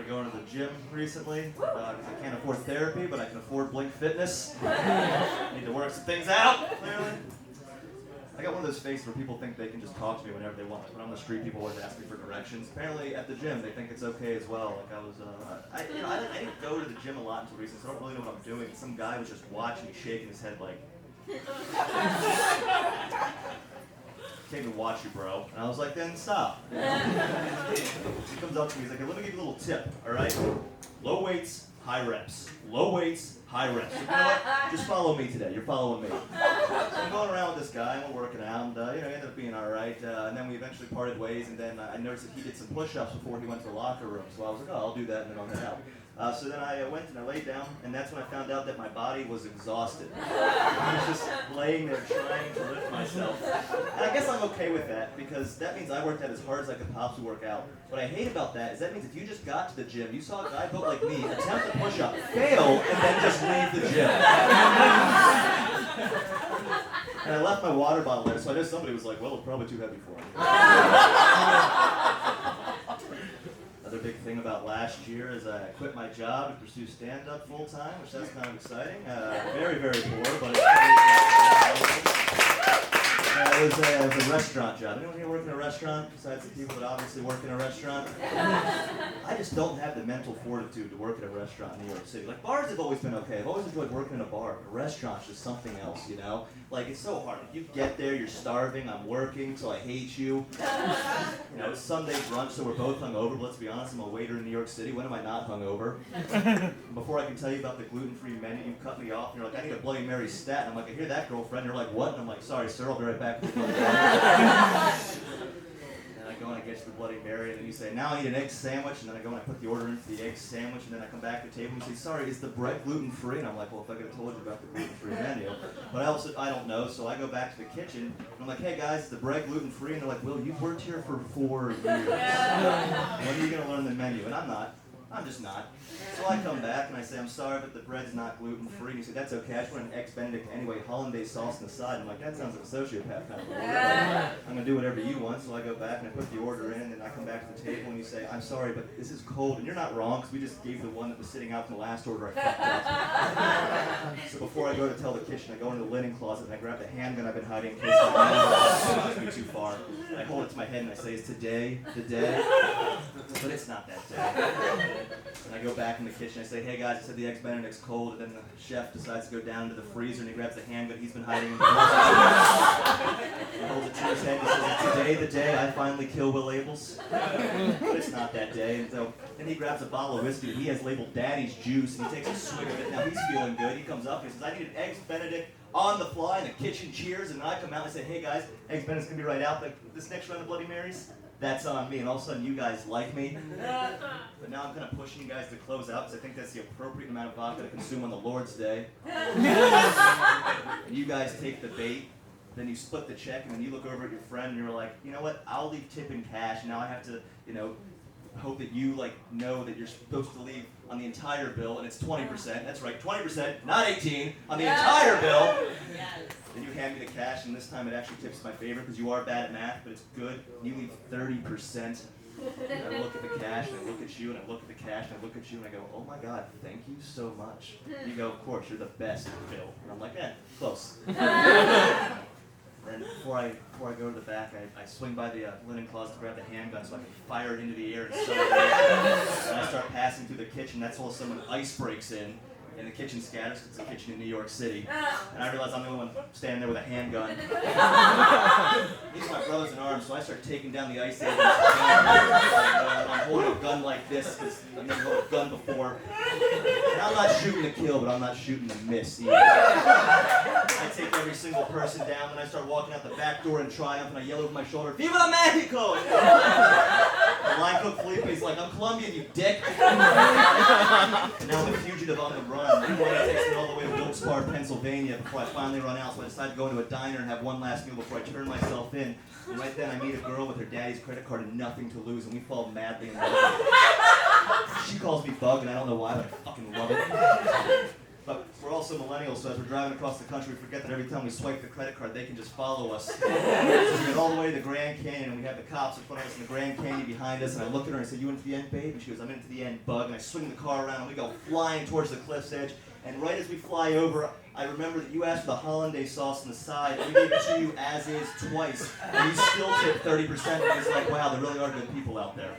started going to the gym recently because I can't afford therapy, but I can afford Blink Fitness. Need to work some things out, clearly. I got one of those faces where people think they can just talk to me whenever they want. When I'm on the street, people always ask me for directions. Apparently, at the gym, they think it's okay as well. Like I didn't go to the gym a lot until recently, so I don't really know what I'm doing. Some guy was just watching me, shaking his head like, "Can't even watch you, bro." And I was like, "Then stop." He comes up to me, he's like, "Hey, let me give you a little tip, all right? Low weights, high reps. Low weights, high reps. So you know what? Just follow me today. You're following me." So I'm going around with this guy, and we're working out, and he ended up being all right. And then we eventually parted ways, and then I noticed that he did some push-ups before he went to the locker room. So I was like, "Oh, I'll do that, and then I'll head out." So then I went and I laid down, and that's when I found out that my body was exhausted. I was just laying there trying to lift myself. And I guess I'm okay with that, because that means I worked out as hard as I could possibly work out. What I hate about that is that means if you just got to the gym, you saw a guy built like me, attempt a push-up, fail, and then just leave the gym. And I left my water bottle there, so I know somebody was like, "Well, it's probably too heavy for him." Another big thing about last year is I quit my job to pursue stand-up full-time, which that's kind of exciting. Very, very poor, but it's it was a restaurant job. Anyone here work in a restaurant besides the people that obviously work in a restaurant? I just don't have the mental fortitude to work at a restaurant in New York City. Like, bars have always been okay. I've always enjoyed working in a bar. But a restaurant's just something else, you know? Like, it's so hard. If you get there, you're starving, I'm working, so I hate you. You know, it's Sunday brunch, so we're both hungover. But let's be honest, I'm a waiter in New York City. When am I not hungover? Before I can tell you about the gluten-free menu, you cut me off, and you're like, "I need a Bloody Mary stat." And I'm like, "I hear that, girlfriend." You're like, "What?" And I'm like, "Sorry, sir, I'll be right back with the Bloody Mary." And I go and I get you the Bloody Mary, and then you say, "Now I need an egg sandwich." And then I go and I put the order in for the egg sandwich, and then I come back to the table and you say, "Sorry, is the bread gluten-free?" And I'm like, "Well, if I could have told you about the gluten-free menu." But I don't know, so I go back to the kitchen, and I'm like, "Hey guys, is the bread gluten-free?" And they're like, "Will, you've worked here for 4 years. When are you going to learn the menu?" And I'm not. I'm just not. So I come back and I say, "I'm sorry, but the bread's not gluten-free." And you say, "That's okay, I just want an eggs Benedict anyway, hollandaise sauce on the side." I'm like, "That sounds like a sociopath kind of order. I'm going to do whatever you want." So I go back and I put the order in, and I come back to the table and you say, "I'm sorry, but this is cold." And you're not wrong, because we just gave the one that was sitting out from the last order I fucked up. So before I go to tell the kitchen, I go into the linen closet and I grab the handgun I've been hiding in case my hand pushes me too far. And I hold it to my head and I say, "Is today the day?" But it's not that day. And I go back in the kitchen, I say, "Hey guys, I said the eggs Benedict's cold." And then the chef decides to go down into the freezer and he grabs the handgun he's been hiding in the closet. He holds it to his head and he says, "Is today the day I finally kill Will Abeles?" But it's not that day. And so then he grabs a bottle of whiskey that he has labeled Daddy's Juice, and he takes a swig of it. Now he's feeling good. He comes up and he says, "I need an eggs Benedict on the fly," and the kitchen cheers. And I come out and I say, "Hey guys, eggs Benedict's gonna be right out. But this next round of Bloody Marys, that's on me." And all of a sudden you guys like me. But now I'm kind of pushing you guys to close out, because I think that's the appropriate amount of vodka to consume on the Lord's Day. And you guys take the bait, then you split the check, and then you look over at your friend and you're like, "You know what, I'll leave tip in cash. Now I have to, hope that you know that you're supposed to leave on the entire bill, and it's 20%. That's right, 20%, not 18, on the entire bill." Then you hand me the cash, and this time it actually tips my favor, because you are bad at math, but it's good. You leave 30%. And I look at the cash, and I look at you, and I look at the cash, and I look at you, and I go, "Oh my God, thank you so much." And you go, "Of course, you're the best, Bill." And I'm like, close. Then before I go to the back, I swing by the linen closet to grab the handgun so I can fire it into the air and celebrate. And I start passing through the kitchen. That's all of a sudden when ice breaks in, and the kitchen scatters, 'cause it's a kitchen in New York City. And I realize I'm the only one standing there with a handgun. These are my brothers in arms, so I start taking down the ice agents. I'm holding a gun like this, because I've never held a gun before. And I'm not shooting to kill, but I'm not shooting to miss either. I take every single person down, and I start walking out the back door in triumph, and I yell over my shoulder, "Viva Mexico!" The line cook Felipe's like, "I'm Colombian, you dick." And now I'm a fugitive on the run. It takes me all the way to Wilkes-Barre, Pennsylvania, before I finally run out. So I decide to go into a diner and have one last meal before I turn myself in. And right then I meet a girl with her daddy's credit card and nothing to lose, and we fall madly in love. She calls me Bug, and I don't know why, but I fucking love it. But we're all also millennials, so as we're driving across the country, we forget that every time we swipe the credit card, they can just follow us. So we get all the way to the Grand Canyon, and we have the cops in front of us in the Grand Canyon behind us, and I look at her and I say, "You into the end, babe?" And she goes, "I'm into the end, bug." And I swing the car around, and we go flying towards the cliff's edge. And right as we fly over, I remember that you asked for the hollandaise sauce on the side, and we gave it to you as is twice, and you still tipped 30%, and it's like, wow, there really are good people out there.